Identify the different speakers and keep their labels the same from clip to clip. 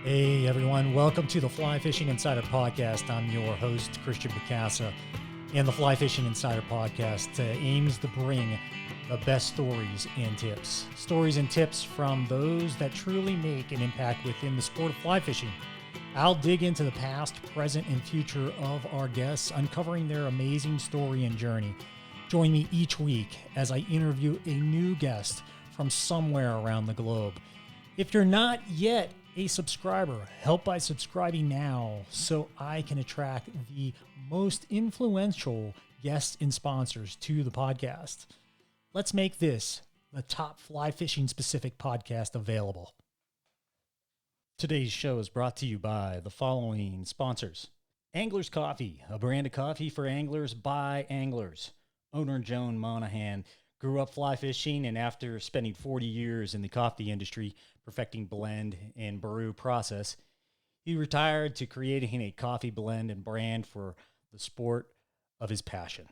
Speaker 1: Hey everyone, welcome to the Fly Fishing Insider Podcast. I'm your host, Christian Bacasa, and the Fly Fishing Insider Podcast aims to bring the best stories and tips. Stories and tips from those that truly make an impact within the sport of fly fishing. I'll dig into the past, present, and future of our guests, uncovering their amazing story and journey. Join me each week as I interview a new guest from somewhere around the globe. If you're not yet a subscriber, help by subscribing now so I can attract the most influential guests and sponsors to the podcast. Let's make this the top fly fishing specific podcast available. Today's show is brought to you by the following sponsors. Angler's Coffee, a brand of coffee for anglers by anglers. Owner Joan Monahan grew up fly fishing, and after spending 40 years in the coffee industry, perfecting blend and brew process, he retired to creating a coffee blend and brand for the sport of his passion.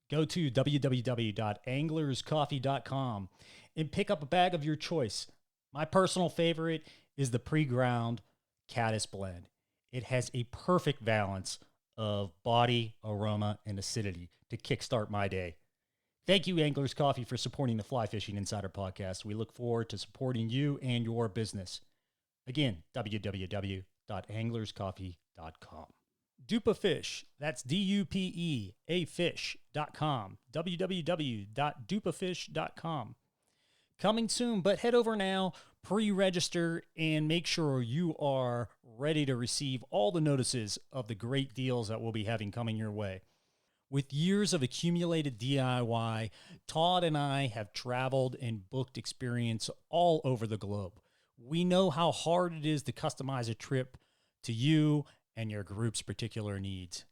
Speaker 1: Go to www.anglerscoffee.com and pick up a bag of your choice. My personal favorite is the pre-ground caddis blend. It has a perfect balance of body, aroma, and acidity to kickstart my day. Thank you, Anglers Coffee, for supporting the Fly Fishing Insider Podcast. We look forward to supporting you and your business. Again, www.anglerscoffee.com. Dupa Fish, that's D-U-P-E-A fish.com, www.dupafish.com. Coming soon, but head over now, pre-register, and make sure you are ready to receive all the notices of the great deals that we'll be having coming your way. With years of accumulated DIY, Todd and I have traveled and booked experience all over the globe. We know how hard it is to customize a trip to you and your group's particular needs.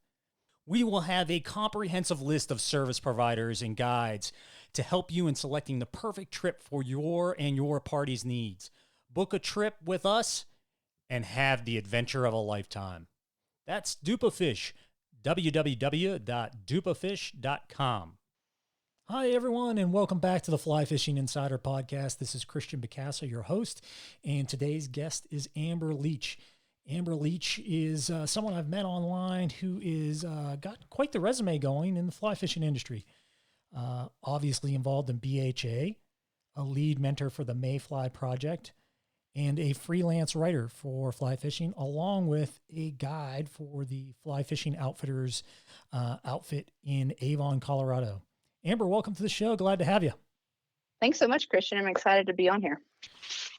Speaker 1: We will have a comprehensive list of service providers and guides to help you in selecting the perfect trip for your and your party's needs. Book a trip with us and have the adventure of a lifetime. That's Dupa Fish. www.dupafish.com. Hi, everyone, and welcome back to the Fly Fishing Insider Podcast. This is Christian Bacasa, your host, and today's guest is Amber Leach. Amber Leach is someone I've met online who is got quite the resume going in the fly fishing industry. Obviously involved in BHA, a lead mentor for the Mayfly Project, and a freelance writer for fly fishing, along with a guide for the Fly Fishing Outfitters outfit in Avon, Colorado. Amber, welcome to the show. Glad to have you.
Speaker 2: Thanks so much, Christian. I'm excited to be on here.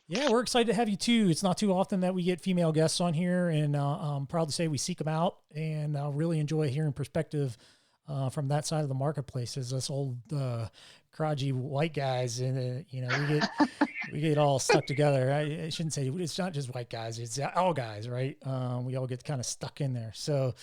Speaker 1: Yeah, we're excited to have you too. It's not too often that we get female guests on here, and I'm proud to say we seek them out, and I really enjoy hearing perspective from that side of the marketplace as us old crotchety white guys, and we get all stuck together. I shouldn't say it's not just white guys; it's all guys, right? We all get kind of stuck in there. So,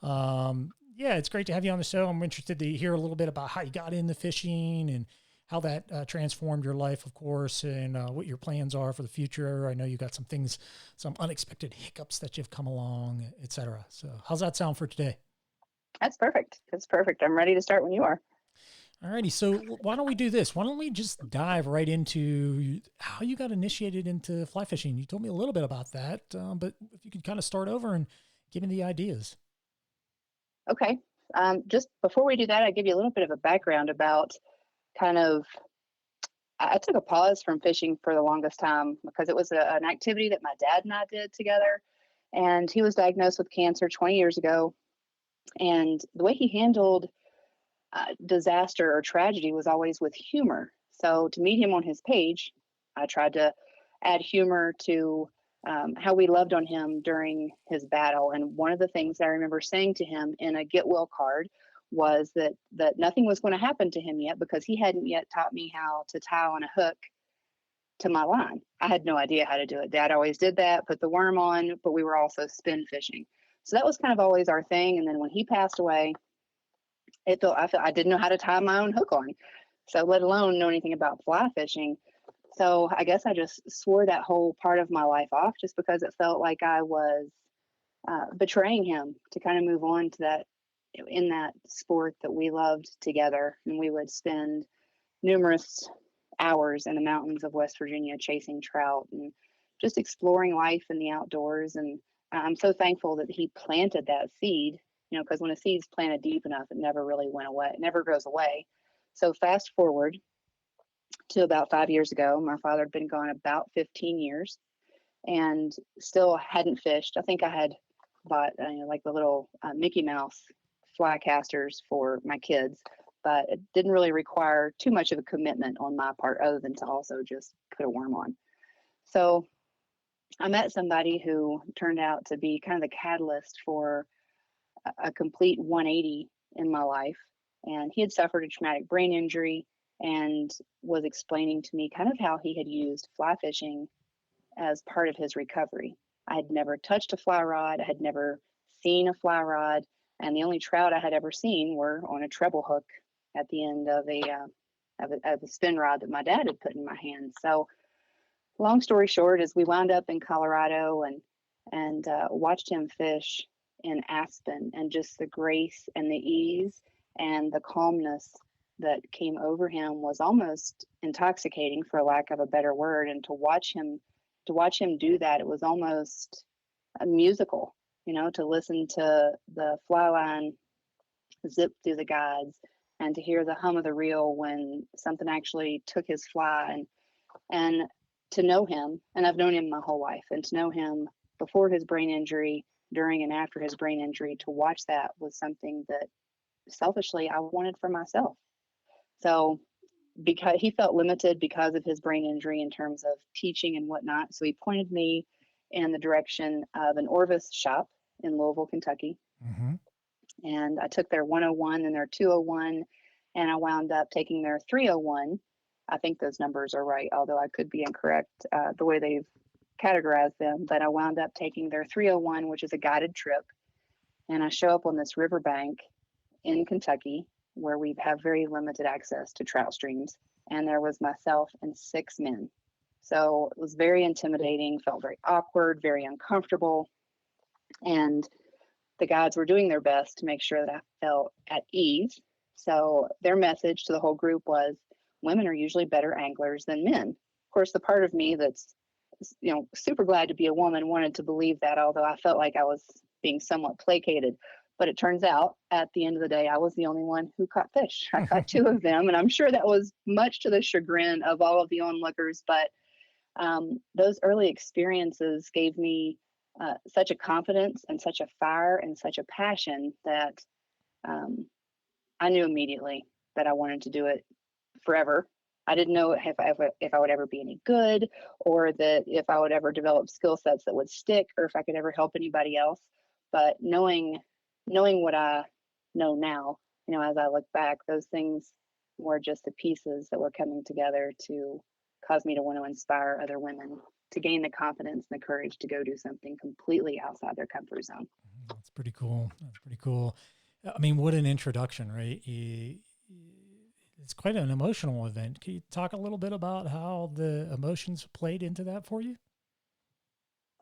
Speaker 1: yeah, it's great to have you on the show. I'm interested to hear a little bit about how you got into fishing and how that transformed your life, of course, and what your plans are for the future. I know you got some things, some unexpected hiccups that you've come along, et cetera. So, how's that sound for today?
Speaker 2: That's perfect. That's perfect. I'm ready to start when you are.
Speaker 1: All righty. So why don't we do this? Why don't we just dive right into how you got initiated into fly fishing? You told me a little bit about that, but if you could kind of start over and give me the ideas.
Speaker 2: Okay. Just before we do that, I'll give you a little bit of a background about I took a pause from fishing for the longest time because it was an activity that my dad and I did together. And he was diagnosed with cancer 20 years ago. And the way he handled disaster or tragedy was always with humor. So to meet him on his page, I tried to add humor to how we loved on him during his battle. And one of the things I remember saying to him in a get well card was that nothing was going to happen to him yet because he hadn't yet taught me how to tie on a hook to my line. I had no idea how to do it. Dad always did that, put the worm on, but we were also spin fishing. So that was kind of always our thing. And then when he passed away, I felt I didn't know how to tie my own hook on. So let alone know anything about fly fishing. So I guess I just swore that whole part of my life off just because it felt like I was betraying him to kind of move on to that, in that sport that we loved together. And we would spend numerous hours in the mountains of West Virginia chasing trout and just exploring life in the outdoors. And I'm so thankful that he planted that seed, because when a seed's planted deep enough, it never really went away. It never goes away. So fast forward to about 5 years ago, my father had been gone about 15 years and still hadn't fished. I think I had bought like the little Mickey Mouse fly casters for my kids, but it didn't really require too much of a commitment on my part other than to also just put a worm on. So I met somebody who turned out to be kind of the catalyst for a complete 180 in my life. And he had suffered a traumatic brain injury and was explaining to me kind of how he had used fly fishing as part of his recovery. I had never touched a fly rod, I had never seen a fly rod, and the only trout I had ever seen were on a treble hook at the end of a spin rod that my dad had put in my hand. So, long story short, is we wound up in Colorado and watched him fish in Aspen, and just the grace and the ease and the calmness that came over him was almost intoxicating, for lack of a better word. And to watch him do that, it was almost a musical, to listen to the fly line zip through the guides and to hear the hum of the reel when something actually took his fly, and to know him. And I've known him my whole life, and to know him before his brain injury, during and after his brain injury, to watch that was something that selfishly I wanted for myself. So because he felt limited because of his brain injury in terms of teaching and whatnot, so he pointed me in the direction of an Orvis shop in Louisville, Kentucky.
Speaker 1: Mm-hmm.
Speaker 2: And I took their 101 and their 201, and I wound up taking their 301. I think those numbers are right, although I could be incorrect the way they've categorized them. But I wound up taking their 301, which is a guided trip. And I show up on this riverbank in Kentucky where we have very limited access to trout streams. And there was myself and 6 men. So it was very intimidating, felt very awkward, very uncomfortable. And the guides were doing their best to make sure that I felt at ease. So their message to the whole group was, women are usually better anglers than men. Of course, the part of me that's, super glad to be a woman wanted to believe that, although I felt like I was being somewhat placated. But it turns out at the end of the day, I was the only one who caught fish. I caught 2 of them, and I'm sure that was much to the chagrin of all of the onlookers. But those early experiences gave me such a confidence and such a fire and such a passion that I knew immediately that I wanted to do it forever. I didn't know if I would ever be any good, or that if I would ever develop skill sets that would stick, or if I could ever help anybody else. But knowing what I know now, as I look back, those things were just the pieces that were coming together to cause me to want to inspire other women to gain the confidence and the courage to go do something completely outside their comfort zone.
Speaker 1: That's pretty cool. That's pretty cool. I mean, what an introduction, right? It's quite an emotional event. Can you talk a little bit about how the emotions played into that for you?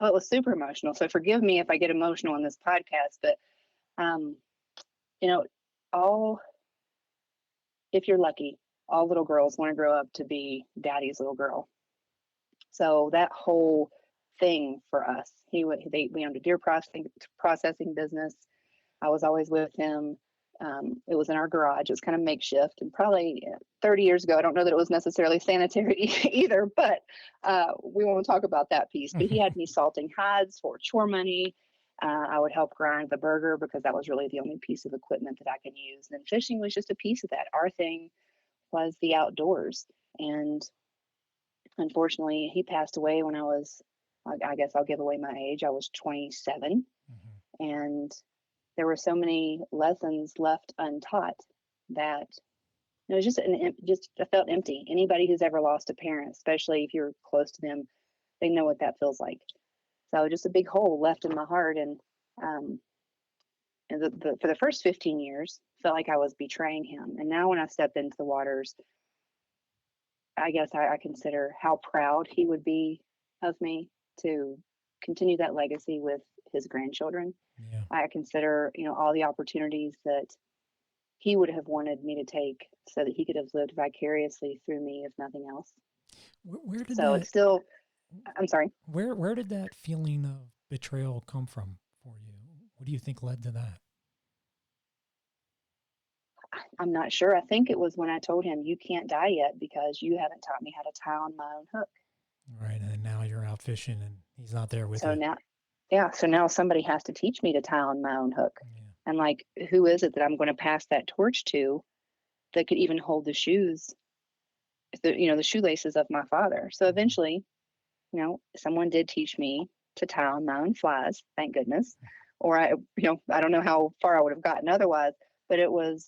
Speaker 2: Well, it was super emotional. So forgive me if I get emotional on this podcast, but if you're lucky, all little girls want to grow up to be daddy's little girl. So that whole thing for us, we owned a deer processing business. I was always with him. It was in our garage. It was kind of makeshift, and probably 30 years ago, I don't know that it was necessarily sanitary either, but we won't talk about that piece. But he had me salting hides for chore money. I would help grind the burger because that was really the only piece of equipment that I could use. And fishing was just a piece of that. Our thing was the outdoors. And unfortunately, he passed away when I guess I'll give away my age. I was 27. Mm-hmm. And there were so many lessons left untaught that it was I felt empty. Anybody who's ever lost a parent, especially if you're close to them, they know what that feels like. So just a big hole left in my heart. And for the first 15 years, felt like I was betraying him. And now when I step into the waters, I guess I consider how proud he would be of me to continue that legacy with his grandchildren. Yeah. I consider, all the opportunities that he would have wanted me to take so that he could have lived vicariously through me, if nothing else.
Speaker 1: Where did
Speaker 2: so
Speaker 1: that,
Speaker 2: it's still I'm sorry.
Speaker 1: Where did that feeling of betrayal come from for you? What do you think led to that?
Speaker 2: I'm not sure. I think it was when I told him, you can't die yet because you haven't taught me how to tie on my own hook.
Speaker 1: Right, and now you're out fishing and he's not there with
Speaker 2: So
Speaker 1: you.
Speaker 2: now, yeah, so now somebody has to teach me to tie on my own hook.
Speaker 1: Yeah.
Speaker 2: And like, who is it that I'm going to pass that torch to that could even hold the shoes, the shoelaces of my father? So eventually, someone did teach me to tie on my own flies, thank goodness. Or I don't know how far I would have gotten otherwise, but it was,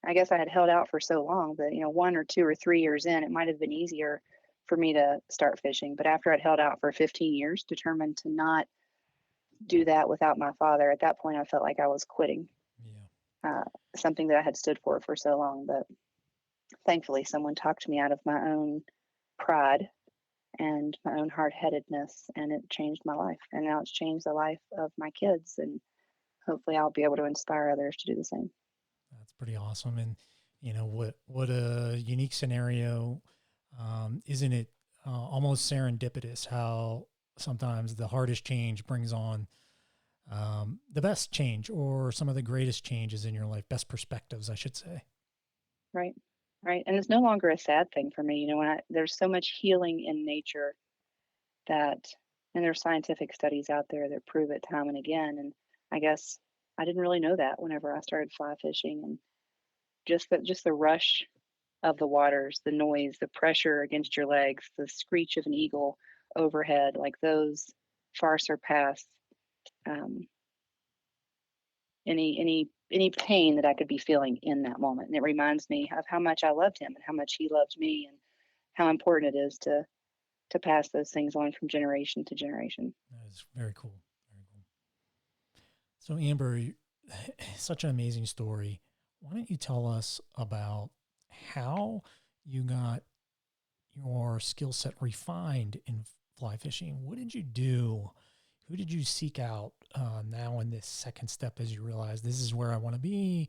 Speaker 2: I guess I had held out for so long that, 1 or 2 or 3 years in, it might have been easier for me to start fishing. But after I'd held out for 15 years, determined to not do that without my father, at that point, I felt like I was quitting
Speaker 1: Yeah.
Speaker 2: something that I had stood for so long. But thankfully, someone talked me out of my own pride and my own hard-headedness, and it changed my life. And now it's changed the life of my kids, and hopefully I'll be able to inspire others to do the same.
Speaker 1: That's pretty awesome. And what a unique scenario. Isn't it almost serendipitous how sometimes the hardest change brings on the best change, or some of the greatest changes in your life, best perspectives, I should say.
Speaker 2: Right. Right. And it's no longer a sad thing for me. There's so much healing in nature that, and there's scientific studies out there that prove it time and again. And I guess I didn't really know that whenever I started fly fishing, and just the rush of the waters, the noise, the pressure against your legs, the screech of an eagle overhead, like those far surpass um, any pain that I could be feeling in that moment. And it reminds me of how much I loved him and how much he loved me, and how important it is to pass those things on from generation to generation.
Speaker 1: That is very cool. Very cool. So Amber, such an amazing story. Why don't you tell us about how you got your skill set refined in fly fishing? What did you do? Who did you seek out now in this second step as you realize this is where I want to be?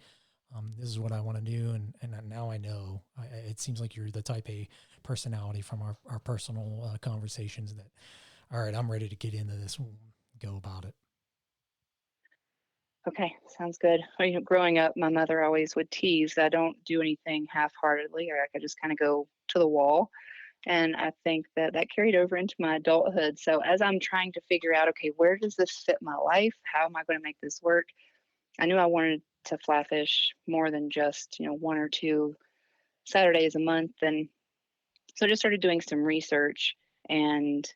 Speaker 1: This is what I want to do. And now I know. It seems like you're the type A personality from our personal conversations that, all right, I'm ready to get into this. Go about it.
Speaker 2: Okay, sounds good. Growing up, my mother always would tease that I don't do anything half-heartedly, or I could just kind of go to the wall. And I think that carried over into my adulthood. So as I'm trying to figure out, okay, where does this fit my life? How am I going to make this work? I knew I wanted to fly fish more than just, 1 or 2 Saturdays a month. And so I just started doing some research and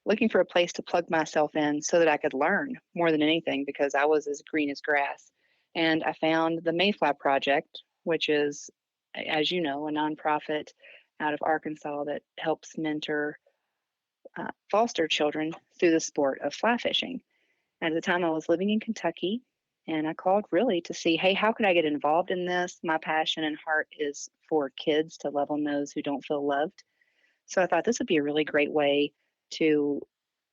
Speaker 2: looking for a place to plug myself in so that I could learn more than anything, because I was as green as grass. And I found the Mayfly Project, which is, as you know, a nonprofit out of Arkansas that helps mentor foster children through the sport of fly fishing. At the time, I was living in Kentucky, and I called really to see, hey, how could I get involved in this? My passion and heart is for kids, to love on those who don't feel loved. So I thought this would be a really great way to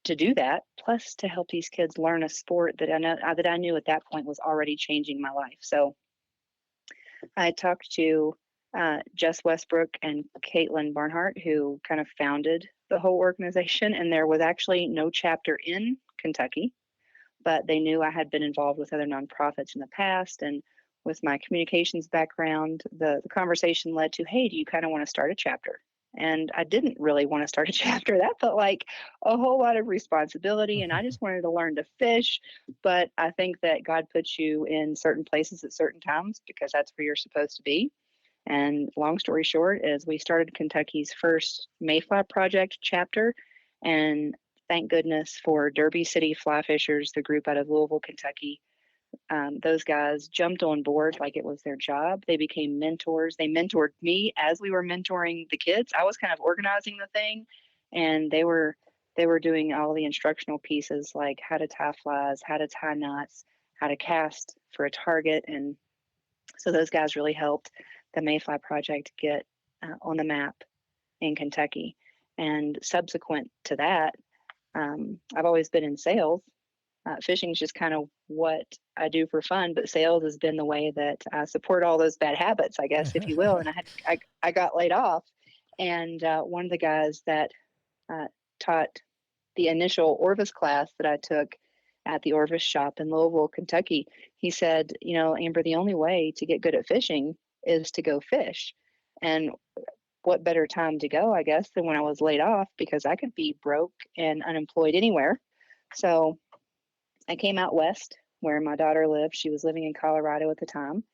Speaker 2: do that, plus to help these kids learn a sport that I knew at that point was already changing my life. So I talked to Jess Westbrook and Caitlin Barnhart, who kind of founded the whole organization. And there was actually no chapter in Kentucky, but they knew I had been involved with other nonprofits in the past. And with my communications background, the conversation led to, hey, do you kind of want to start a chapter? And I didn't really want to start a chapter. That felt like a whole lot of responsibility. And I just wanted to learn to fish. But I think that God puts you in certain places at certain times, because that's where you're supposed to be. And long story short is we started Kentucky's first Mayfly Project chapter. And thank goodness for Derby City Fly Fishers, the group out of Louisville, Kentucky. Those guys jumped on board like it was their job. They became mentors. They mentored me as we were mentoring the kids. I was kind of organizing the thing, and they were doing all the instructional pieces, like how to tie flies, how to tie knots, how to cast for a target. And so those guys really helped the Mayfly Project get on the map in Kentucky. And subsequent to that, I've always been in sales. Fishing is just kind of what I do for fun, but sales has been the way that I support all those bad habits, I guess, if you will. And I got laid off, and one of the guys that taught the initial Orvis class that I took at the Orvis shop in Louisville, Kentucky. He said, Amber, the only way to get good at fishing is to go fish. And what better time to go, I guess, than when I was laid off, because I could be broke and unemployed anywhere. So I came out west where my daughter lived. She was living in Colorado at the time.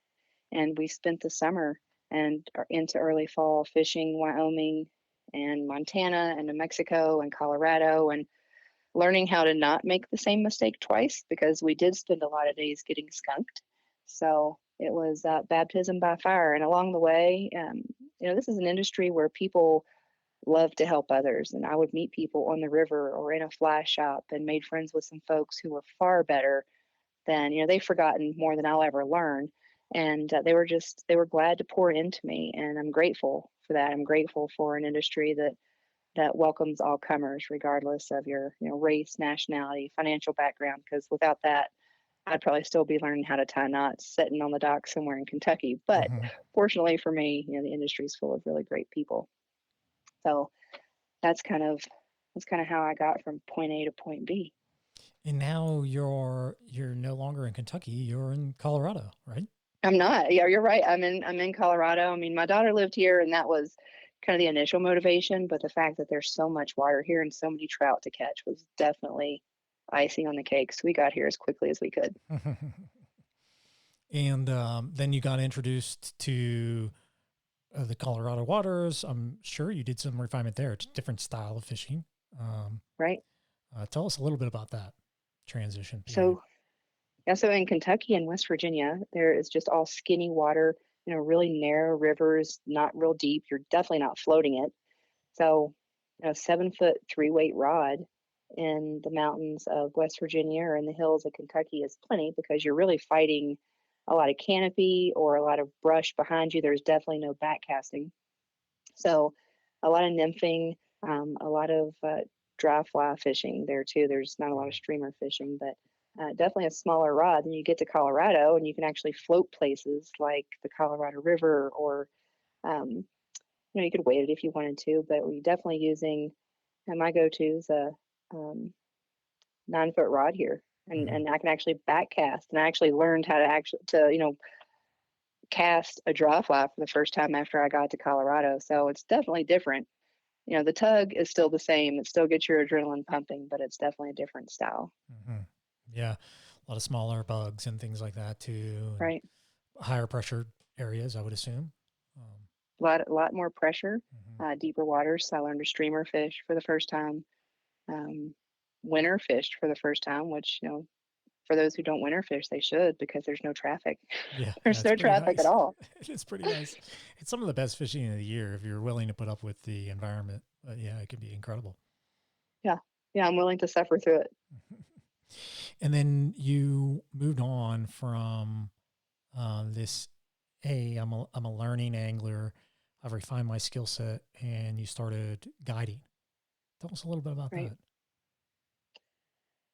Speaker 2: And we spent the summer and into early fall fishing Wyoming and Montana and New Mexico and Colorado, and learning how to not make the same mistake twice, because we did spend a lot of days getting skunked. So it was baptism by fire. And along the way, this is an industry where people love to help others. And I would meet people on the river or in a fly shop and made friends with some folks who were far better than, they've forgotten more than I'll ever learn. And they were glad to pour into me. And I'm grateful for that. I'm grateful for an industry that welcomes all comers, regardless of your, race, nationality, financial background. Because without that, I'd probably still be learning how to tie knots sitting on the dock somewhere in Kentucky. But fortunately for me, the industry is full of really great people. So that's kind of how I got from point A to point B.
Speaker 1: And now you're no longer in Kentucky. You're in Colorado, right?
Speaker 2: I'm not. Yeah, you're right. I'm in Colorado. I mean, my daughter lived here, and that was kind of the initial motivation. But the fact that there's so much water here and so many trout to catch was definitely icing on the cake. So we got here as quickly as we could.
Speaker 1: And then you got introduced to the Colorado waters. I'm sure you did some refinement there. It's a different style of fishing.
Speaker 2: Right.
Speaker 1: Tell us a little bit about that transition period.
Speaker 2: So in Kentucky and West Virginia, there is just all skinny water, really narrow rivers, not real deep. You're definitely not floating it. So, 7-foot 3-weight rod in the mountains of West Virginia or in the hills of Kentucky is plenty, because you're really fighting a lot of canopy or a lot of brush behind you. There's definitely no back casting. So a lot of nymphing, a lot of dry fly fishing there too. There's not a lot of streamer fishing, but definitely a smaller rod. And you get to Colorado and you can actually float places like the Colorado River, or you could wade it if you wanted to, but we're definitely using, and my go-to is a 9-foot rod here. And I can actually back cast. And I actually learned how to cast a dry fly for the first time after I got to Colorado. So it's definitely different. The tug is still the same. It still gets your adrenaline pumping, but it's definitely a different style.
Speaker 1: Yeah. A lot of smaller bugs and things like that too.
Speaker 2: Right.
Speaker 1: Higher pressure areas, I would assume.
Speaker 2: A lot more pressure, deeper waters. So I learned to streamer fish for the first time. Winter fished for the first time, which, for those who don't winter fish, they should, because there's no traffic.
Speaker 1: Yeah,
Speaker 2: There's no traffic at all.
Speaker 1: It's pretty nice. It's some of the best fishing of the year if you're willing to put up with the environment. But yeah, it can be incredible.
Speaker 2: Yeah, I'm willing to suffer through it.
Speaker 1: And then you moved on from this. Hey, I'm a learning angler. I've refined my skill set, and you started guiding. Tell us a little bit about that.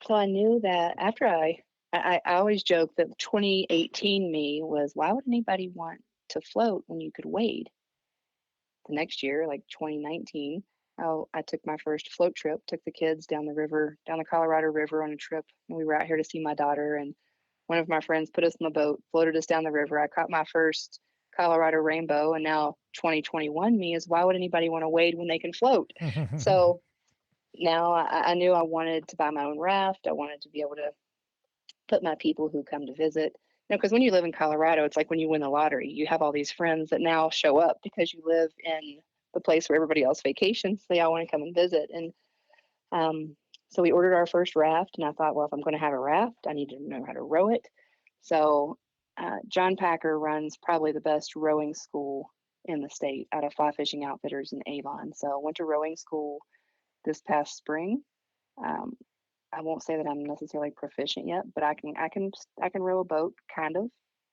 Speaker 2: So I knew that after I always joke that 2018 me was, why would anybody want to float when you could wade? The next year, like 2019, I took my first float trip, took the kids down the Colorado River on a trip. And we were out here to see my daughter, and one of my friends put us in the boat, floated us down the river. I caught my first Colorado rainbow, and now 2021 me is, why would anybody want to wade when they can float? So now I knew I wanted to buy my own raft. I wanted to be able to put my people who come to visit, because when you live in Colorado, it's like when you win the lottery, you have all these friends that now show up because you live in the place where everybody else vacations. They all want to come and visit. And so we ordered our first raft, and I thought, well, if I'm going to have a raft, I need to know how to row it. So John Packer runs probably the best rowing school in the state out of Fly Fishing Outfitters in Avon. So I went to rowing school this past spring. I won't say that I'm necessarily proficient yet, but I can row a boat, kind of.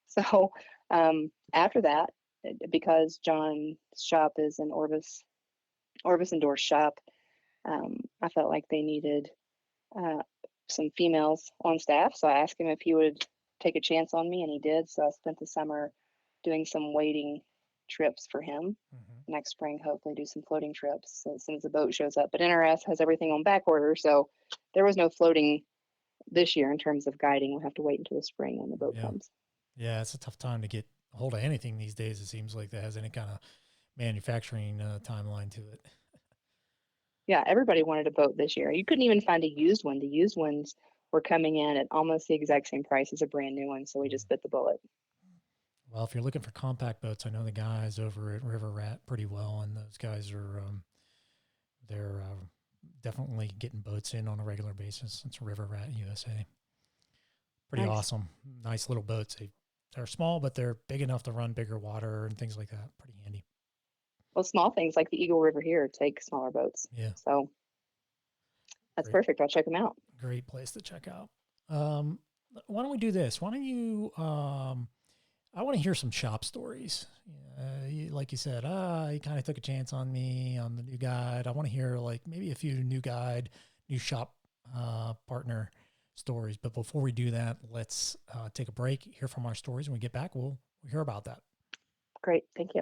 Speaker 2: So after that, because John's shop is an Orvis endorsed shop, I felt like they needed some females on staff. So I asked him if he would take a chance on me, and he did. So I spent the summer doing some wading trips for him. next spring, hopefully do some floating trips so as soon as the boat shows up. But NRS has everything on back order, so there was no floating this year in terms of guiding. We'll have to wait until the spring when the boat comes.
Speaker 1: Yeah, it's a tough time to get a hold of anything these days. It seems like that has any kind of manufacturing timeline to it.
Speaker 2: Yeah, everybody wanted a boat this year. You couldn't even find a used one. The used ones were coming in at almost the exact same price as a brand new one, so we just bit the bullet.
Speaker 1: Well, if you're looking for compact boats, I know the guys over at River Rat pretty well, and those guys are they're definitely getting boats in on a regular basis. It's River Rat USA. Pretty awesome. Nice little boats. They're small, but they're big enough to run bigger water and things like that. Pretty handy.
Speaker 2: Well, small things like the Eagle River here take smaller boats.
Speaker 1: Yeah.
Speaker 2: So that's perfect. I'll check them out.
Speaker 1: Great place to check out. Why don't we do this? Why don't you, I want to hear some shop stories. Like you said, you kind of took a chance on me on the new guide. I want to hear like maybe a few new shop partner stories. But before we do that, let's take a break, hear from our stories. When we get back, we'll hear about that.
Speaker 2: Great. Thank you.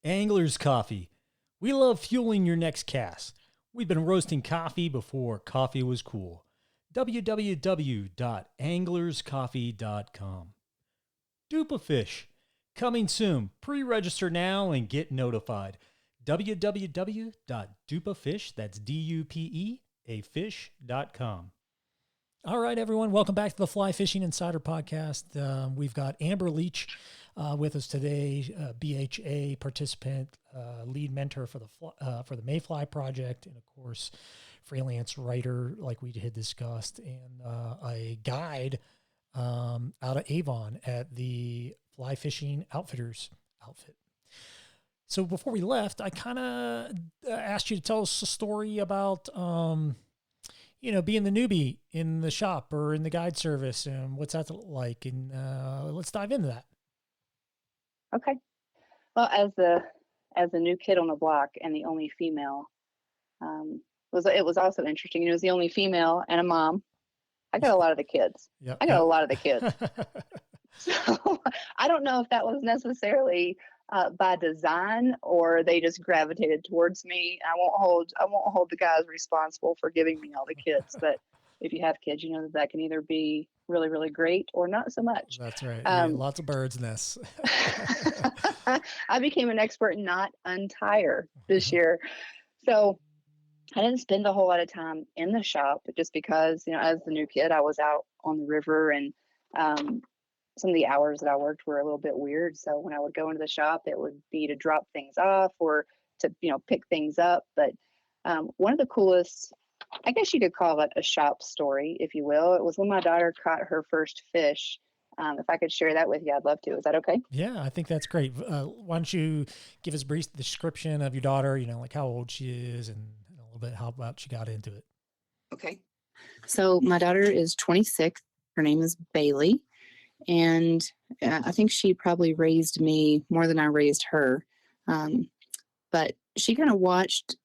Speaker 1: Anglers Coffee. We love fueling your next cast. We've been roasting coffee before coffee was cool. www.anglerscoffee.com. Dupafish. Coming soon. Pre-register now and get notified. www.dupafish, that's D-U-P-E, fish.com. All right, everyone. Welcome back to the Fly Fishing Insider Podcast. We've got Amber Leach with us today, BHA participant, lead mentor for the Mayfly Project, and of course, freelance writer like we had discussed, and a guide out of Avon at the Fly Fishing Outfitters outfit. So before we left, I kind of asked you to tell us a story about being the newbie in the shop or in the guide service, and what's that like? And let's dive into that.
Speaker 2: Okay. Well, as the new kid on the block and the only female, it was also interesting. It was the only female and a mom. I got a lot of the kids.
Speaker 1: Yep.
Speaker 2: I got a lot of the kids. So I don't know if that was necessarily by design or they just gravitated towards me. I won't hold the guys responsible for giving me all the kids, but if you have kids, you know that can either be really, really great or not so much.
Speaker 1: That's right. Lots of birds' nests.
Speaker 2: I became an expert in knot untire this year. So I didn't spend a whole lot of time in the shop just because, as the new kid, I was out on the river, and some of the hours that I worked were a little bit weird. So when I would go into the shop, it would be to drop things off or to, pick things up. But one of the coolest, I guess you could call it a shop story, if you will. It was when my daughter caught her first fish. If I could share that with you, I'd love to. Is that okay?
Speaker 1: Yeah, I think that's great. Why don't you give us a brief description of your daughter, like how old she is and a little bit how about she got into it.
Speaker 3: Okay. So my daughter is 26. Her name is Bailey. And I think she probably raised me more than I raised her. But she kind of watched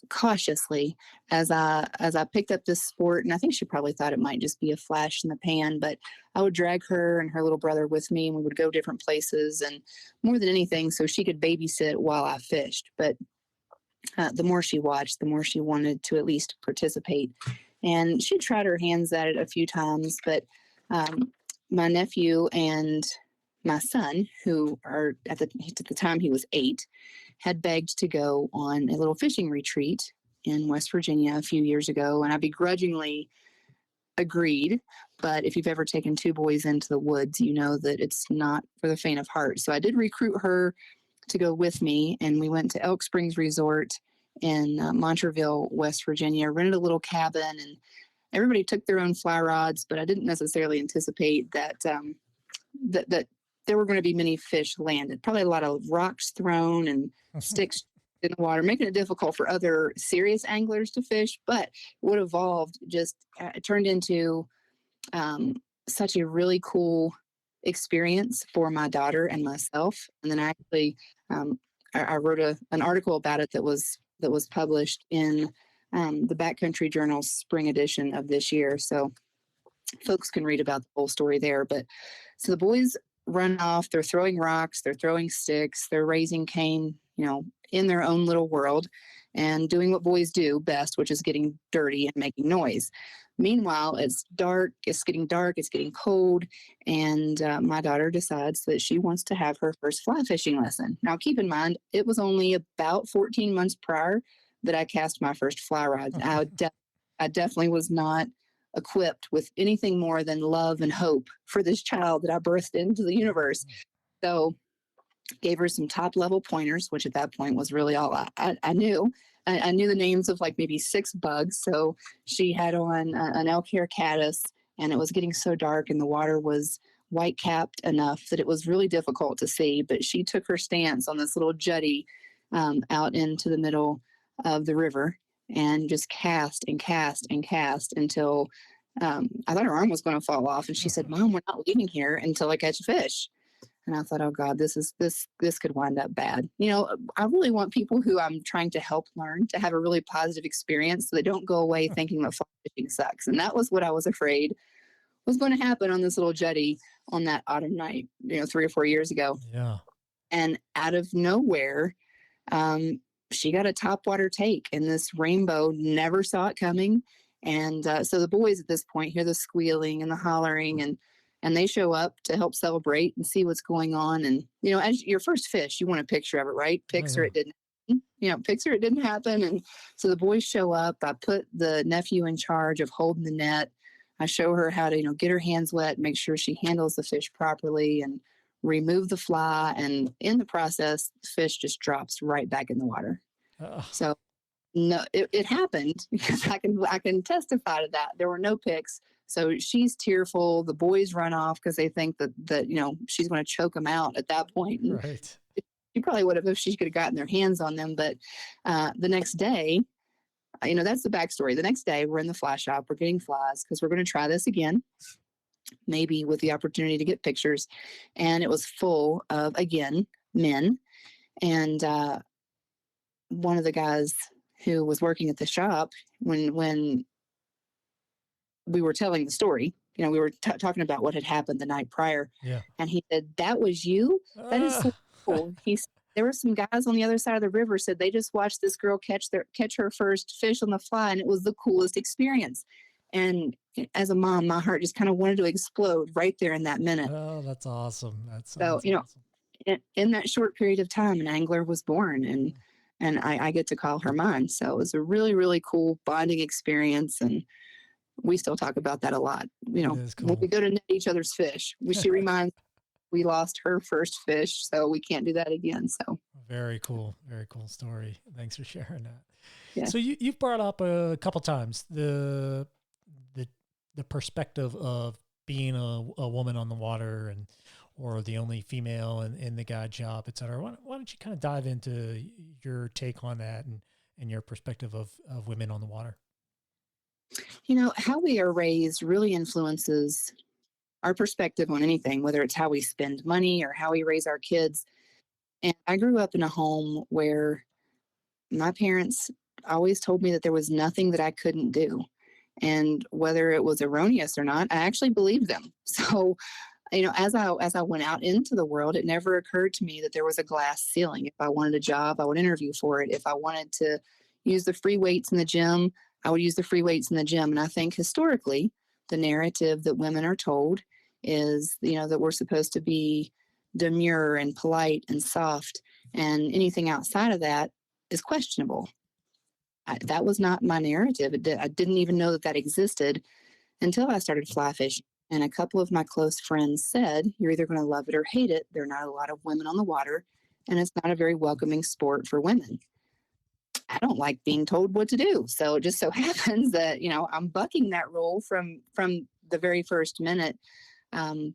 Speaker 3: cautiously as I picked up this sport. And I think she probably thought it might just be a flash in the pan, but I would drag her and her little brother with me, and we would go different places, and more than anything, so she could babysit while I fished. But the more she watched, the more she wanted to at least participate. And she tried her hands at it a few times, but my nephew and my son, who are at the time he was 8, had begged to go on a little fishing retreat in West Virginia a few years ago, and I begrudgingly agreed. But if you've ever taken 2 boys into the woods, you know that it's not for the faint of heart. So I did recruit her to go with me, and we went to Elk Springs Resort in Monterville, West Virginia, rented a little cabin, and everybody took their own fly rods, but I didn't necessarily anticipate that that there were going to be many fish landed. Probably a lot of rocks thrown and sticks in the water, making it difficult for other serious anglers to fish. But what evolved just it turned into such a really cool experience for my daughter and myself. And then actually, I wrote an article about it that was published in the Backcountry Journal's spring edition of this year. So folks can read about the whole story there. But so the boys run off, they're throwing rocks, they're throwing sticks, they're raising cane in their own little world and doing what boys do best, which is getting dirty and making noise. Meanwhile, it's dark, it's getting cold, and my daughter decides that she wants to have her first fly fishing lesson. Now, keep in mind, it was only about 14 months prior that I cast my first fly rod. I definitely was not equipped with anything more than love and hope for this child that I birthed into the universe. So gave her some top level pointers, which at that point was really all I knew. I knew the names of like maybe 6 bugs. So she had on an elk hair caddis, and it was getting so dark and the water was white capped enough that it was really difficult to see. But she took her stance on this little jetty out into the middle of the river and just cast and cast and cast until I thought her arm was going to fall off. And she said, "Mom, we're not leaving here until I catch a fish." And I thought, oh God, this could wind up bad. I really want people who I'm trying to help learn to have a really positive experience so they don't go away thinking that fly fishing sucks. And that was what I was afraid was going to happen on this little jetty on that autumn night, 3 or 4 years ago.
Speaker 1: Yeah.
Speaker 3: And out of nowhere, she got a topwater take, and this rainbow never saw it coming. And so the boys at this point hear the squealing and the hollering, and they show up to help celebrate and see what's going on. And, as your first fish, you want a picture of it, right? Picture it didn't happen. And so the boys show up. I put the nephew in charge of holding the net. I show her how to, get her hands wet, make sure she handles the fish properly, and remove the fly. And in the process, the fish just drops right back in the water. So no, it happened because I can testify to that. There were no picks. So she's tearful. The boys run off because they think that she's going to choke them out at that point. And
Speaker 1: right.
Speaker 3: She probably would have if she could have gotten their hands on them. But the next day, that's the backstory. The next day, we're in the fly shop. We're getting flies because we're going to try this again, maybe with the opportunity to get pictures. And it was full of, again, men. And one of the guys who was working at the shop, when we were telling the story, we were talking about what had happened the night prior.
Speaker 1: Yeah.
Speaker 3: And he said, "That was you? That is so cool." He said, "There were some guys on the other side of the river said they just watched this girl catch her first fish on the fly, and it was the coolest experience." And as a mom, my heart just kind of wanted to explode right there in that minute.
Speaker 1: Oh, that's awesome. That's
Speaker 3: awesome. In that short period of time, an angler was born, and I get to call her mine. So it was a really, really cool bonding experience. And we still talk about that a lot. Cool. When we go to net each other's fish, she reminds we lost her first fish, so we can't do that again. So
Speaker 1: very cool story. Thanks for sharing that.
Speaker 3: Yeah.
Speaker 1: So you've brought up a couple times the perspective of being a woman on the water or the only female in the guide shop, et cetera. Why don't you kind of dive into your take on that and your perspective of women on the water?
Speaker 3: How we are raised really influences our perspective on anything, whether it's how we spend money or how we raise our kids. And I grew up in a home where my parents always told me that there was nothing that I couldn't do. And whether it was erroneous or not, I actually believed them. So, as I went out into the world, it never occurred to me that there was a glass ceiling. If I wanted a job, I would interview for it. If I wanted to use the free weights in the gym, I would use the free weights in the gym. And I think historically, the narrative that women are told is, that we're supposed to be demure and polite and soft, and anything outside of that is questionable. That was not my narrative. I didn't even know that existed until I started fly fishing. And a couple of my close friends said, "You're either going to love it or hate it. There are not a lot of women on the water, and it's not a very welcoming sport for women." I don't like being told what to do. So it just so happens that, I'm bucking that rule from the very first minute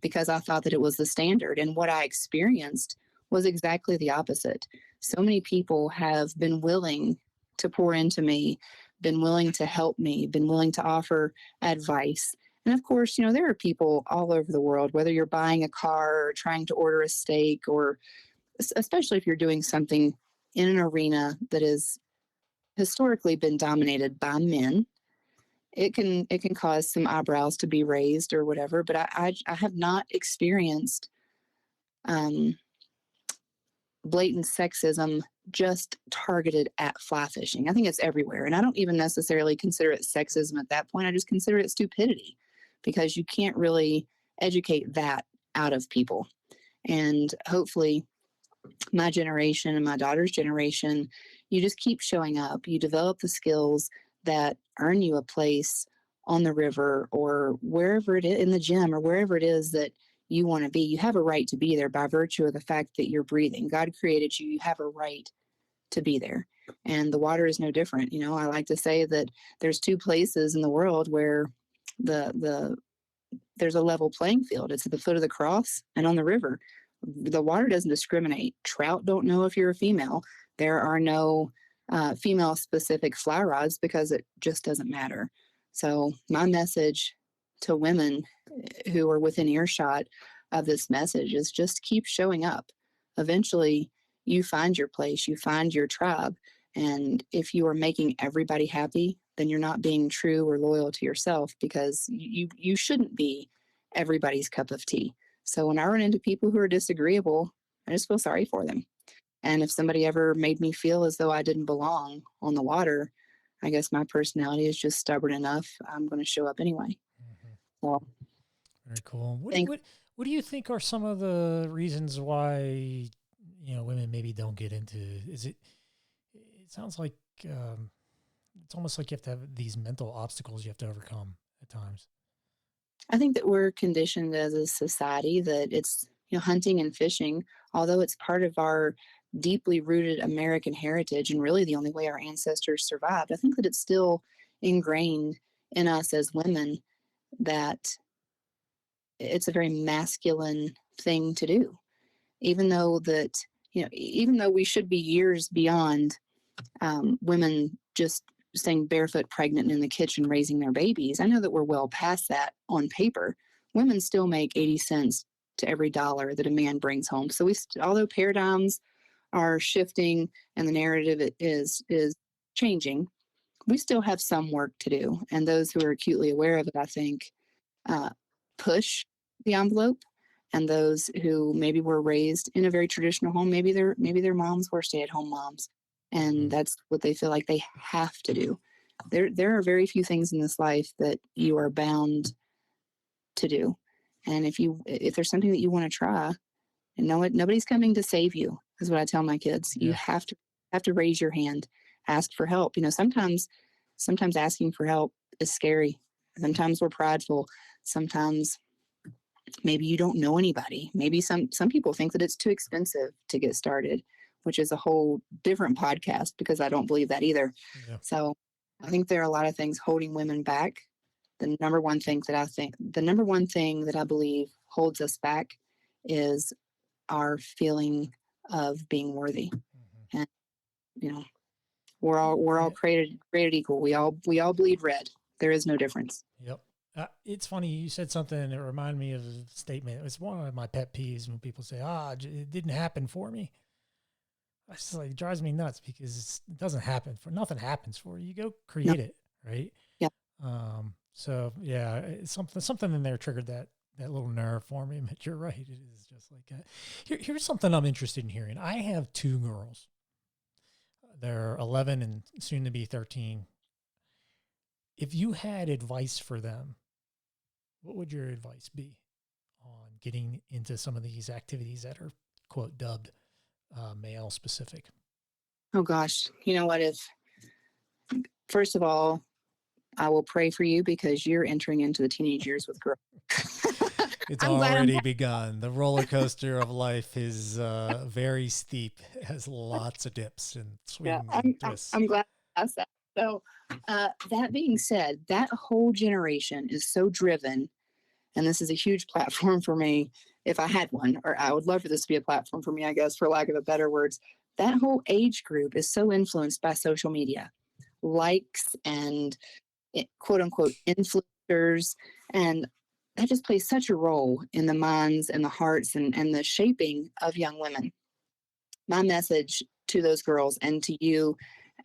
Speaker 3: because I thought that it was the standard. And what I experienced was exactly the opposite. So many people have been willing to pour into me, been willing to help me, been willing to offer advice. And of course, there are people all over the world, whether you're buying a car or trying to order a steak, or especially if you're doing something in an arena that has historically been dominated by men, it can cause some eyebrows to be raised or whatever. But I have not experienced blatant sexism just targeted at fly fishing. I think it's everywhere. And I don't even necessarily consider it sexism at that point. I just consider it stupidity, because you can't really educate that out of people. And hopefully my generation and my daughter's generation, you just keep showing up. You develop the skills that earn you a place on the river or wherever it is, in the gym or wherever it is that you want to be. You have a right to be there by virtue of the fact that you're breathing. God created you. You have a right to be there. And the water is no different. You know, I like to say that there's two places in the world where there's a level playing field. It's at the foot of the cross and on the river. The water doesn't discriminate. Trout don't know if you're a female. There are no female specific fly rods because it just doesn't matter. So my message to women who are within earshot of this message is just keep showing up. Eventually you find your place, you find your tribe. And if you are making everybody happy, then you're not being true or loyal to yourself, because you shouldn't be everybody's cup of tea. So when I run into people who are disagreeable, I just feel sorry for them. And if somebody ever made me feel as though I didn't belong on the water, I guess my personality is just stubborn enough. I'm going to show up anyway.
Speaker 1: Mm-hmm.
Speaker 3: So,
Speaker 1: very cool. What do you think are some of the reasons why, women maybe don't get into? It sounds like it's almost like you have to have these mental obstacles you have to overcome at times.
Speaker 3: I think that we're conditioned as a society that it's, hunting and fishing, although it's part of our deeply rooted American heritage and really the only way our ancestors survived. I think that it's still ingrained in us as women that it's a very masculine thing to do, even though we should be years beyond women just staying barefoot pregnant in the kitchen raising their babies. I know that we're well past that on paper. Women still make 80 cents to every dollar that a man brings home. So although paradigms are shifting and the narrative is changing, we still have some work to do. And those who are acutely aware of it, I think, push the envelope. And those who maybe were raised in a very traditional home, maybe their moms were stay-at-home moms, and that's what they feel like they have to do. There are very few things in this life that you are bound to do. And if there's something that you want to try, and know it, nobody's coming to save you, is what I tell my kids. Yeah. You have to raise your hand, ask for help. Sometimes asking for help is scary. Sometimes we're prideful. Sometimes maybe you don't know anybody. Maybe some people think that it's too expensive to get started, which is a whole different podcast, because I don't believe that either. Yeah. So I think there are a lot of things holding women back. The number one thing that I believe holds us back is our feeling of being worthy. Mm-hmm. And we're all created equal. We all bleed red. There is no difference.
Speaker 1: Yep. It's funny, you said something that reminded me of a statement. It's one of my pet peeves when people say, it didn't happen for me. It's just like, it drives me nuts, because it doesn't happen nothing happens for you. You go create it, right?
Speaker 3: Yeah.
Speaker 1: So yeah, it's something in there triggered that little nerve for me. But you're right, it is just like that. Here's something I'm interested in hearing. I have two girls. They're 11 and soon to be 13. If you had advice for them, what would your advice be on getting into some of these activities that are, quote, dubbed male specific?
Speaker 3: Oh gosh, you know what? First of all, I will pray for you, because you're entering into the teenage years with girls.
Speaker 1: It's already begun. The roller coaster of life is very steep. It has lots of dips and swings and twists.
Speaker 3: I'm glad you asked that. So that being said, that whole generation is so driven, and this is a huge platform for me if I had one, or I would love for this to be a platform for me, I guess, for lack of a better words. That whole age group is so influenced by social media, likes and quote unquote influencers, and that just plays such a role in the minds and the hearts and the shaping of young women. My message to those girls and to you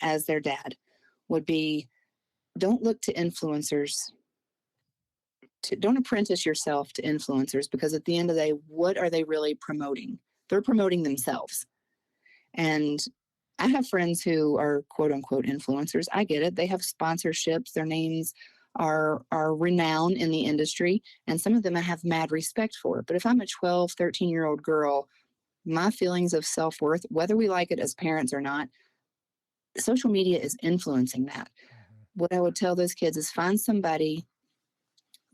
Speaker 3: as their dad would be, don't look to influencers. Don't apprentice yourself to influencers, because at the end of the day, what are they really promoting? They're promoting themselves. And I have friends who are quote unquote influencers. I get it. They have sponsorships. Their names are renowned in the industry. And some of them I have mad respect for. But if I'm a 12, 13-year-old girl, my feelings of self-worth, whether we like it as parents or not, social media is influencing that. What I would tell those kids is find somebody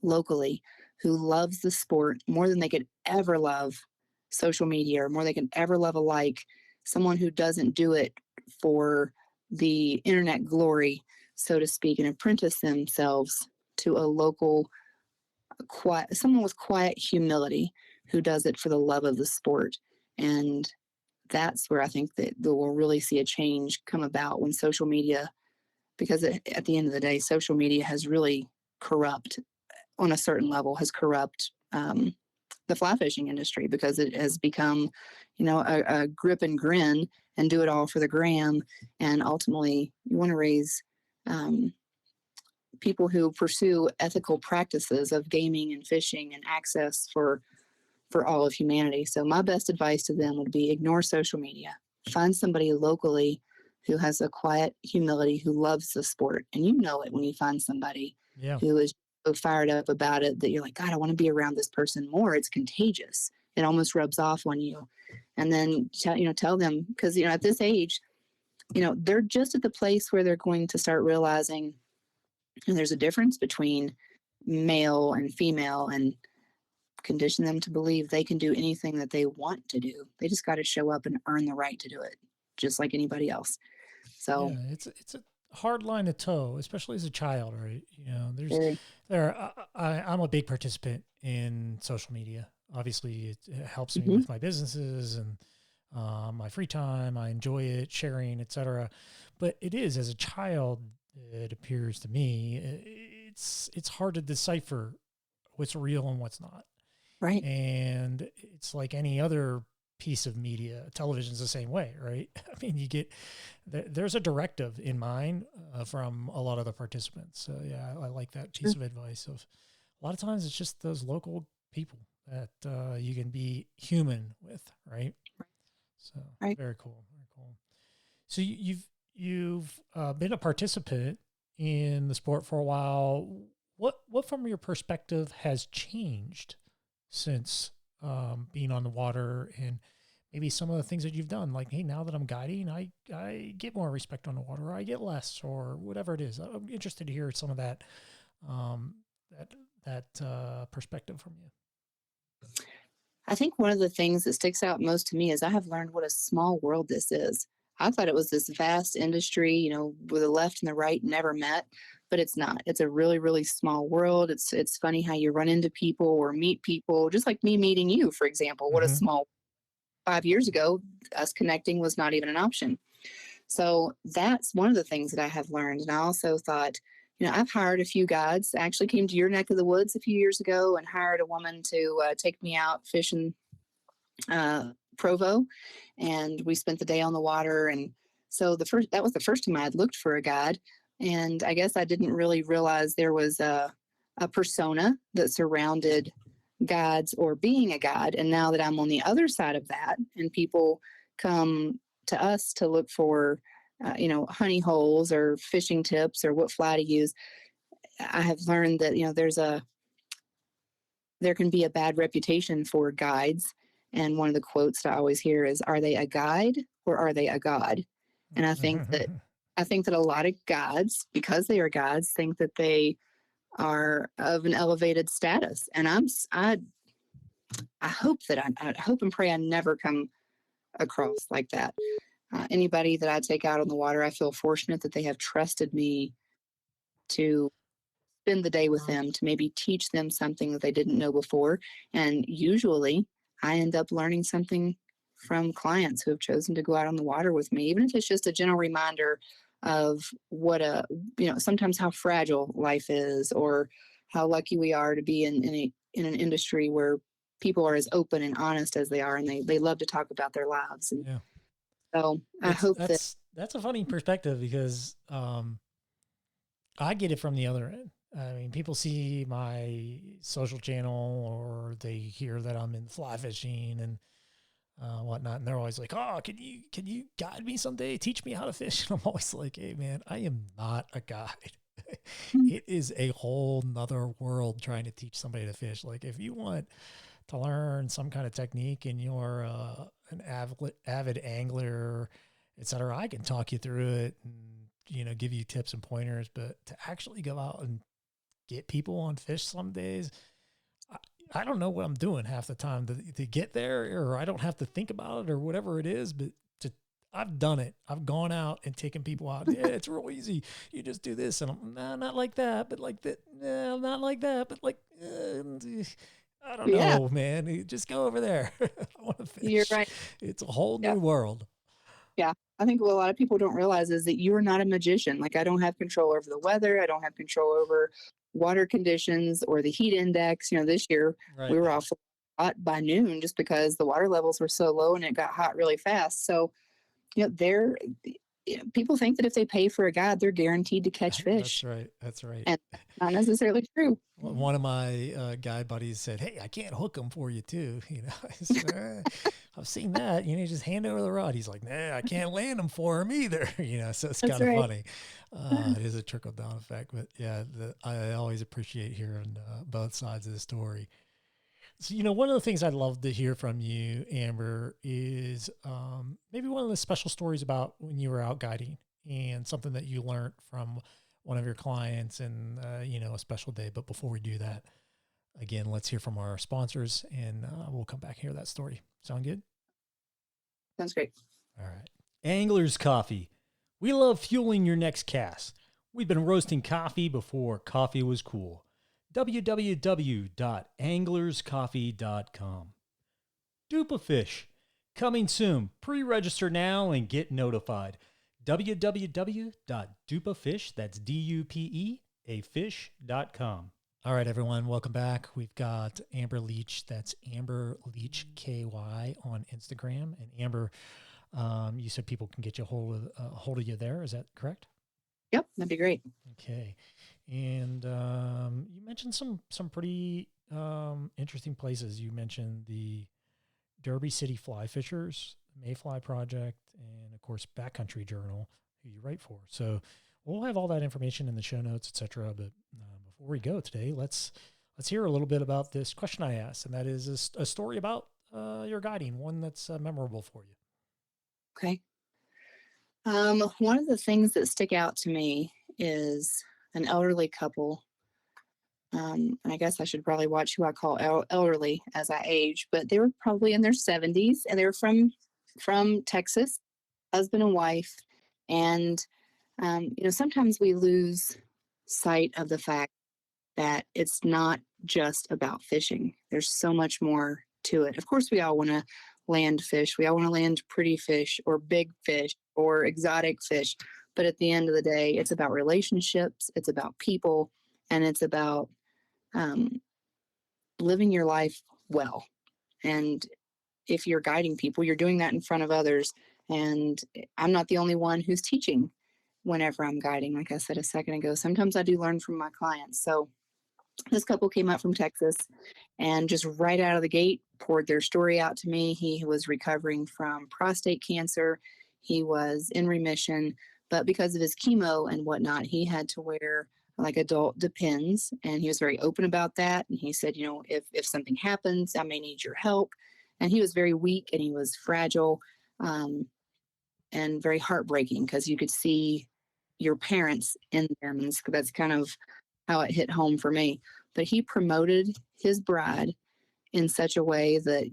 Speaker 3: locally who loves the sport more than they could ever love social media, or more they can ever love a like, someone who doesn't do it for the internet glory, so to speak, and apprentice themselves to a local quiet, someone with quiet humility who does it for the love of the sport. And that's where I think that we'll really see a change come about when social media, because at the end of the day, social media has really corrupt, on a certain level, has corrupt the fly fishing industry, because it has become, a grip and grin and do it all for the gram. And ultimately, you want to raise people who pursue ethical practices of gaming and fishing and access for all of humanity. So my best advice to them would be ignore social media. Find somebody locally who has a quiet humility, who loves the sport. And you know it when you find somebody who is so fired up about it that you're like, God, I want to be around this person more. It's contagious. It almost rubs off on you. And then tell them, because at this age, they're just at the place where they're going to start realizing, and there's a difference between male and female, and condition them to believe they can do anything that they want to do. They just got to show up and earn the right to do it, just like anybody else. So
Speaker 1: yeah, it's a hard line to toe, especially as a child, right? I'm a big participant in social media. Obviously, it helps me with my businesses and my free time. I enjoy it, sharing, etc. But it is, as a child, it appears to me, it's hard to decipher what's real and what's not.
Speaker 3: Right.
Speaker 1: And it's like any other piece of media. Television's the same way, right? I mean, there's a directive in mind from a lot of the participants. So yeah, I like that piece of advice. Of a lot of times it's just those local people that you can be human with, right? So very cool, very cool. So you've been a participant in the sport for a while. What from your perspective has changed since being on the water, and maybe some of the things that you've done? Like, hey, now that I'm guiding, I get more respect on the water, or I get less, or whatever it is. I'm interested to hear some of that perspective from you.
Speaker 3: I think one of the things that sticks out most to me is I have learned what a small world this is. I thought it was this vast industry, where the left and the right never met, but it's not. It's a really, really small world. It's funny how you run into people or meet people, just like me meeting you, for example. What a small, 5 years ago, us connecting was not even an option. So that's one of the things that I have learned. And I also thought, I've hired a few guides. I actually came to your neck of the woods a few years ago and hired a woman to take me out fishing Provo, and we spent the day on the water. And so that was the first time I had looked for a guide. And I guess I didn't really realize there was a persona that surrounded guides or being a guide. And now that I'm on the other side of that, and people come to us to look for, honey holes or fishing tips or what fly to use, I have learned that, there can be a bad reputation for guides. And one of the quotes that I always hear is, are they a guide or are they a god? And I think that a lot of guides, because they are guides, think that they are of an elevated status. And I hope I hope and pray I never come across like that. Anybody that I take out on the water, I feel fortunate that they have trusted me to spend the day with them, to maybe teach them something that they didn't know before. And usually I end up learning something from clients who have chosen to go out on the water with me, even if it's just a gentle reminder of what sometimes how fragile life is, or how lucky we are to be in an industry where people are as open and honest as they are, and they love to talk about their lives. And so I hope that's
Speaker 1: a funny perspective, because I get it from the other end. I mean, people see my social channel, or they hear that I'm in fly fishing, and whatnot. And they're always like, oh, can you guide me someday? Teach me how to fish. And I'm always like, hey man, I am not a guide. It is a whole nother world trying to teach somebody to fish. Like if you want to learn some kind of technique and you're an avid angler, etc., I can talk you through it and, give you tips and pointers, but to actually go out and get people on fish some days, I don't know what I'm doing half the time to get there, or I don't have to think about it or whatever it is, but I've done it. I've gone out and taken people out. Yeah, it's real easy. You just do this. And I'm nah, not like that, but like that. Nah, not like that, but like, I don't know, man. Just go over there. I want to fish.
Speaker 3: You're right.
Speaker 1: It's a whole new world.
Speaker 3: Yeah. I think what a lot of people don't realize is that you are not a magician. Like I don't have control over the weather. I don't have control over water conditions or the heat index. This year we were off hot by noon just because the water levels were so low and it got hot really fast. So, people think that if they pay for a guide, they're guaranteed to catch fish.
Speaker 1: That's right.
Speaker 3: And not necessarily true.
Speaker 1: One of my guide buddies said, hey, I can't hook them for you too. I said, I've seen that, just hand over the rod. He's like, nah, I can't land them for him either. So it's kind of funny. It is a trickle down effect, but yeah, I always appreciate hearing both sides of the story. So, one of the things I'd love to hear from you, Amber, is maybe one of the special stories about when you were out guiding and something that you learned from one of your clients and, a special day. But before we do that, again, let's hear from our sponsors and we'll come back and hear that story. Sound good?
Speaker 3: Sounds great.
Speaker 1: All right. Angler's Coffee. We love fueling your next cast. We've been roasting coffee before coffee was cool. www.anglerscoffee.com. Dupafish. Coming soon. Pre-register now and get notified. www.dupafish, that's D-U-P-E, fish.com. All right, everyone, welcome back. We've got Amber Leach, that's Amber Leach KY on Instagram. And Amber, you said people can get you hold of you there. Is that correct?
Speaker 3: Yep, that'd be great.
Speaker 1: Okay. And you mentioned some pretty interesting places. You mentioned the Derby City Fly Fishers, Mayfly Project, and of course Backcountry Journal, who you write for. So we'll have all that information in the show notes, etc. But before we go today, let's hear a little bit about this question I asked, and that is a story about your guiding, one that's memorable for you.
Speaker 3: Okay. One of the things that stick out to me is an elderly couple. And I guess I should probably watch who I call elderly as I age, but they were probably in their 70s and they were from Texas, husband and wife. And, sometimes we lose sight of the fact that it's not just about fishing. There's so much more to it. Of course, we all want to land fish. We all want to land pretty fish or big fish or exotic fish. But at the end of the day, it's about relationships, it's about people, and it's about living your life well. And if you're guiding people, you're doing that in front of others. And I'm not the only one who's teaching whenever I'm guiding. Like I said a second ago, sometimes I do learn from my clients. So this couple came up from Texas and just right out of the gate poured their story out to me. He was recovering from prostate cancer. He was in remission, but because of his chemo and whatnot, he had to wear like adult Depends. And he was very open about that. And he said, if something happens, I may need your help. And he was very weak and he was fragile and very heartbreaking because you could see your parents in them. And that's kind of how it hit home for me. But he promoted his bride in such a way that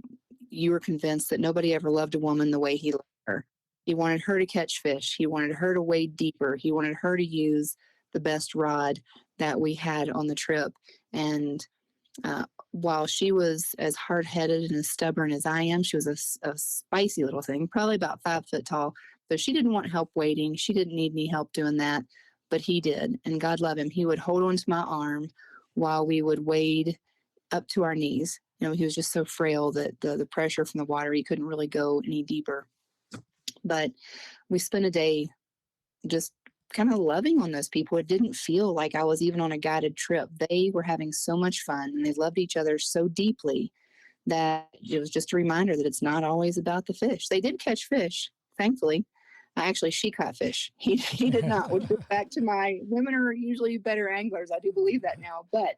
Speaker 3: you were convinced that nobody ever loved a woman the way he loved her. He wanted her to catch fish. He wanted her to wade deeper. He wanted her to use the best rod that we had on the trip. And while she was as hard-headed and as stubborn as I am, she was a spicy little thing, probably about 5 foot tall. So she didn't want help wading. She didn't need any help doing that, but he did. And God love him. He would hold onto my arm while we would wade up to our knees. He was just so frail that the pressure from the water, he couldn't really go any deeper. But we spent a day just kind of loving on those people. It didn't feel like I was even on a guided trip. They were having so much fun and they loved each other so deeply that it was just a reminder that it's not always about the fish. They did catch fish, thankfully. Actually, she caught fish. He did not, which goes back to my women are usually better anglers. I do believe that now, but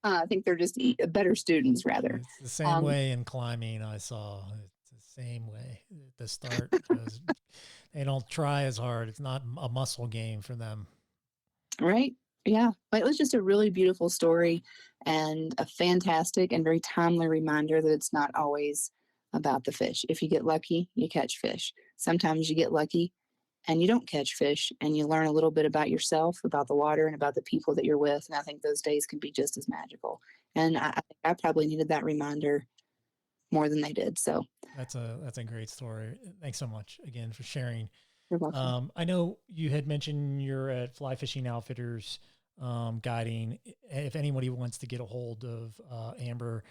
Speaker 3: I think they're just better students rather.
Speaker 1: It's the same way in climbing. I saw it's the same way at the start. They don't try as hard. It's not a muscle game for them.
Speaker 3: Right. Yeah. But it was just a really beautiful story and a fantastic and very timely reminder that it's not always about the fish. If you get lucky, you catch fish. Sometimes you get lucky and you don't catch fish, and you learn a little bit about yourself, about the water, and about the people that you're with. And I think those days can be just as magical. And I think I probably needed that reminder more than they did. So
Speaker 1: that's a great story. Thanks so much again for sharing.
Speaker 3: You're welcome.
Speaker 1: I know you had mentioned you're at Fly Fishing Outfitters guiding. If anybody wants to get a hold of Amber,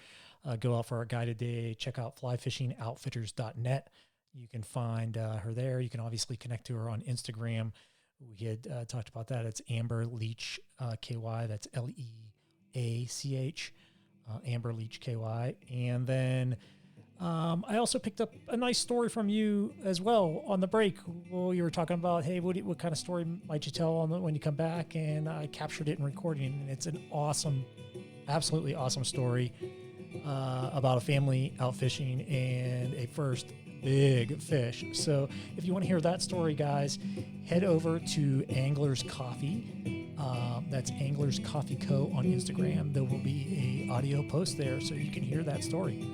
Speaker 1: go out for our guided day, check out flyfishingoutfitters.net. You can find her there. You can obviously connect to her on Instagram. We had talked about that. It's Amber Leach, KY. That's Leach, Amber Leach, KY. And then I also picked up a nice story from you as well on the break. Well, you were talking about, hey, what kind of story might you tell when you come back? And I captured it in recording. And it's an awesome, absolutely awesome story about a family out fishing and a first big fish. So if you want to hear that story, guys, head over to Anglers Coffee. That's Anglers Coffee Co. on Instagram. There will be a audio post there so you can hear that story.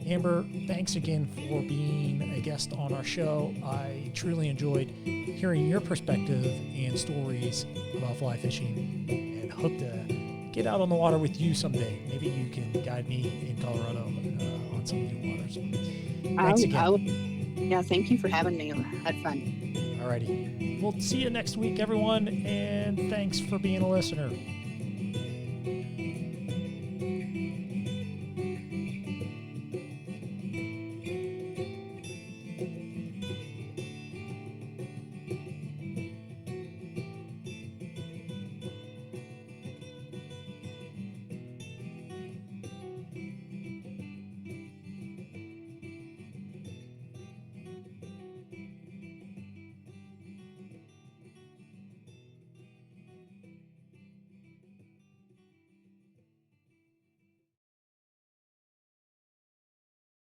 Speaker 1: Amber, thanks again for being a guest on our show. I truly enjoyed hearing your perspective and stories about fly fishing, and hope to get out on the water with you someday. Maybe you can guide me in Colorado on some new waters. Thanks again.
Speaker 3: Yeah, thank you for having me. I had fun.
Speaker 1: Alrighty. We'll see you next week, everyone, and thanks for being a listener.